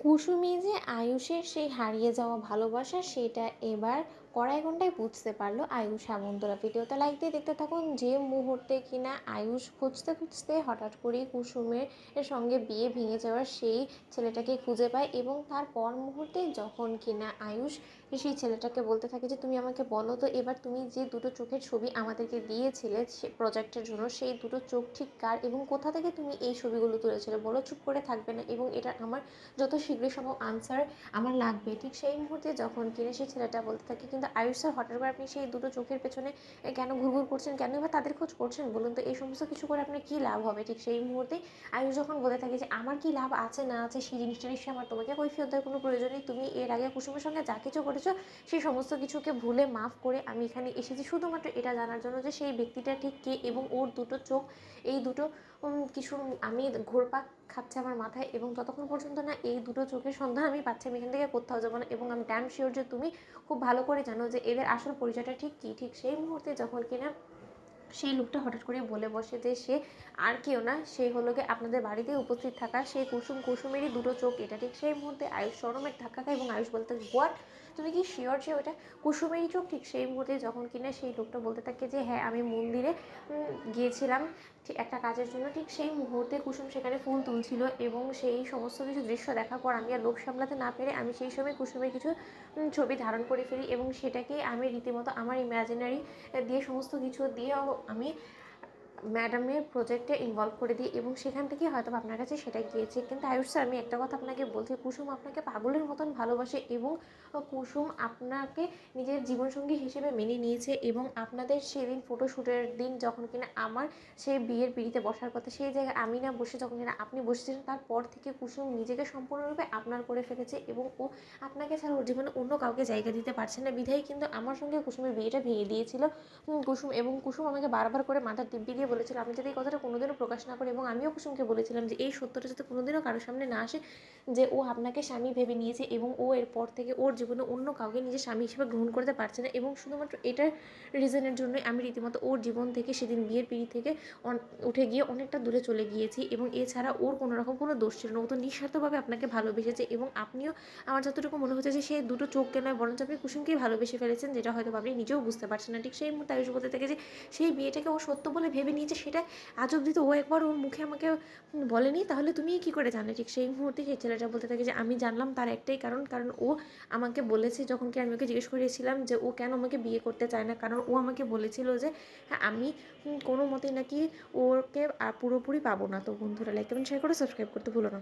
কুসুমি যে আয়ুষের সেই হারিয়ে যাওয়া ভালোবাসা সেটা এবার কড়াই ঘন্টায় বুঝতে পারলো আয়ুষ। বন্ধুরা ভিডিওটা লাইক দিয়ে দেখতে থাকুন। যে মুহূর্তে কিনা আয়ুষ খুঁজতে খুঁজতে হঠাৎ করেই কুসুমের সঙ্গে বিয়ে ভেঙে যাওয়ার সেই ছেলেটাকে খুঁজে পায়, এবং তার পর মুহূর্তে যখন কিনা আয়ুষ সেই ছেলেটাকে বলতে থাকে যে তুমি আমাকে বলো তো এবার তুমি যে দুটো চোখের ছবি আমাদেরকে দিয়েছিলে সে প্রজেক্টের জন্য, সেই দুটো চোখ ঠিক কার এবং কোথা থেকে তুমি এই ছবিগুলো তুলেছিলে, বলো, চুপ করে থাকবে না এবং এটা আমার যত শীঘ্রই সম্ভব আনসার আমার লাগবে। ঠিক সেই মুহূর্তে যখন কিনা সেই ছেলেটা বলতে থাকে কিন্তু আয়ুষ স্যার হঠাৎ করে আপনি সেই দুটো চোখের পেছনে কেন ঘুরঘুর করছেন, কেন এবার তাদের খোঁজ করছেন বলুন তো, এই সমস্ত কিছু করে আপনার কী লাভ হবে। ঠিক সেই মুহূর্তে আয়ুষ যখন বলে থাকে যে আমার কি লাভ আছে না আছে সেই জিনিসটা নিশ্চয়ই আমার তোমাকে কৈফিয়ত দেওয়ার কোনো প্রয়োজন নেই, তুমি এর আগে কুসুমের সঙ্গে যা কিছু করেছো সেই সমস্ত কিছুকে ভুলে মাফ করে আমি এখানে এসেছি শুধুমাত্র এটা জানার জন্য যে সেই ব্যক্তিটা ঠিক কে এবং ওর দুটো চোখ এই দুটো কিছু আমি ঘুরপাক খাচ্ছে আমার মাথায়, এবং যতক্ষণ পর্যন্ত না এই দুটো চোখের সন্ধান আমি পাচ্ছি আমি এখান থেকে কোথাও যাবো না, এবং আমি ড্যাম শিওর যে তুমি খুব ভালো করে জানো যে এদের আসল পরিচয়টা ঠিক কী। ঠিক সেই মুহূর্তে যখন কিনা সেই লোকটা হঠাৎ করে বলে বসে যে সে আর কেউ না, সে হলো গিয়ে আপনাদের বাড়িতে উপস্থিত থাকা সেই কুসুমেরই দুটো চোখ। এটা ঠিক সেই মুহূর্তে আয়ুষ শরমের ধাক্কা খায় এবং আয়ুষ বলতে হোয়াট, তুমি কি শিওর যে ওটা কুসুমেরই চোখ। ঠিক সেই মুহূর্তে যখন কিনা সেই লোকটা বলতে থাকে যে হ্যাঁ আমি মন্দিরে গিয়েছিলাম ঠিক একটা কাজের জন্য, ঠিক সেই মুহূর্তে কুসুম সেখানে ফুল তুলছিল এবং সেই সমস্ত কিছু দৃশ্য দেখার পর আমি আর লোভ সামলাতে না পেরে আমি সেই সময় কুসুমের কিছু ছবি ধারণ করে ফেলি এবং সেটাকে আমি রীতিমতো আমার ইমাজিনারি দিয়ে সমস্ত কিছু দিয়েও আমি ম্যাডামের প্রজেক্টে ইনভলভ করে দিই, এবং সেখান থেকে হয়তো আপনার কাছে সেটা গিয়েছে। কিন্তু আয়ুষ স্যার আমি একটা কথা আপনাকে বলছি, কুসুম আপনাকে পাগলের মতন ভালোবাসে এবং কুসুম আপনাকে নিজের জীবনসঙ্গী হিসেবে মেনে নিয়েছে, এবং আপনাদের সেদিন ফটোশ্যুটের দিন যখন কিনা আমার সেই বিয়ের পিড়িতে বসার কথা সেই জায়গায় আমি না বসে যখন কিনা আপনি বসেছিলেন, তারপর থেকে কুসুম নিজেকে সম্পূর্ণরূপে আপনার করে ফেলেছে এবং ও আপনাকে ছাড়া ওর জীবনে অন্য কাউকে জায়গা দিতে পারছে না, বিধায় কিন্তু আমার সঙ্গে কুসুমের বিয়েটা ভেঙে দিয়েছিল কুসুম আমাকে বারবার করে মাথার দিব্যি দিয়ে বলেছিল আমি যদি এই কথাটা কোনোদিনও প্রকাশ না করি, এবং আমিও কুসুমকে বলেছিলাম যে এই সত্যটা যাতে কোনোদিনও কারোর সামনে না আসে যে ও আপনাকে স্বামী ভেবে নিয়েছে এবং ও এরপর থেকে ওর জীবনে অন্য কাউকে নিজের স্বামী হিসেবে গ্রহণ করতে পারছে না, এবং শুধুমাত্র এটার রিজনের জন্যই আমি রীতিমতো ওর জীবন থেকে সেদিন বিয়ের পিড়ি থেকে উঠে গিয়ে অনেকটা দূরে চলে গিয়েছি, এবং এছাড়া ওর কোনো রকম কোনো দোষ ছিল না, ও তো নিঃস্বার্থভাবে আপনাকে ভালোবেসেছে, এবং আপনিও আমার যতটুকু মনে হচ্ছে যে সেই দুটো চোখকে নয় বরঞ্চ আপনি কুসুমকেই ভালোবেসে ফেলেছেন, যেটা হয়তো আপনি নিজেও বুঝতে পারছেন না। ঠিক সেই মুহূর্তে আয়ুষ বলতে থাকে যে সেই বিয়েটাকে ও সত্য বলে ভেবে নিয়েছে, সেটা আজ অবধি তো ও একবার ওর মুখে আমাকে বলেনি, তাহলে তুমি কী করে জানলে। ঠিক সেই মুহূর্তে সেই ছেলেটা বলতে থাকে যে আমি জানলাম তার একটাই কারণ ও আমাকে বলেছে যখন কি আমি ওকে জিজ্ঞেস করেছিলাম যে ও কেন আমাকে বিয়ে করতে চায় না, কারণ ও আমাকে বলেছিল যে হ্যাঁ আমি কোনো মতেই নাকি ওকে পুরোপুরি পাবো না। তো বন্ধুরা লাইক কমেন্ট শেয়ার করে সাবস্ক্রাইব করতে ভুলো না।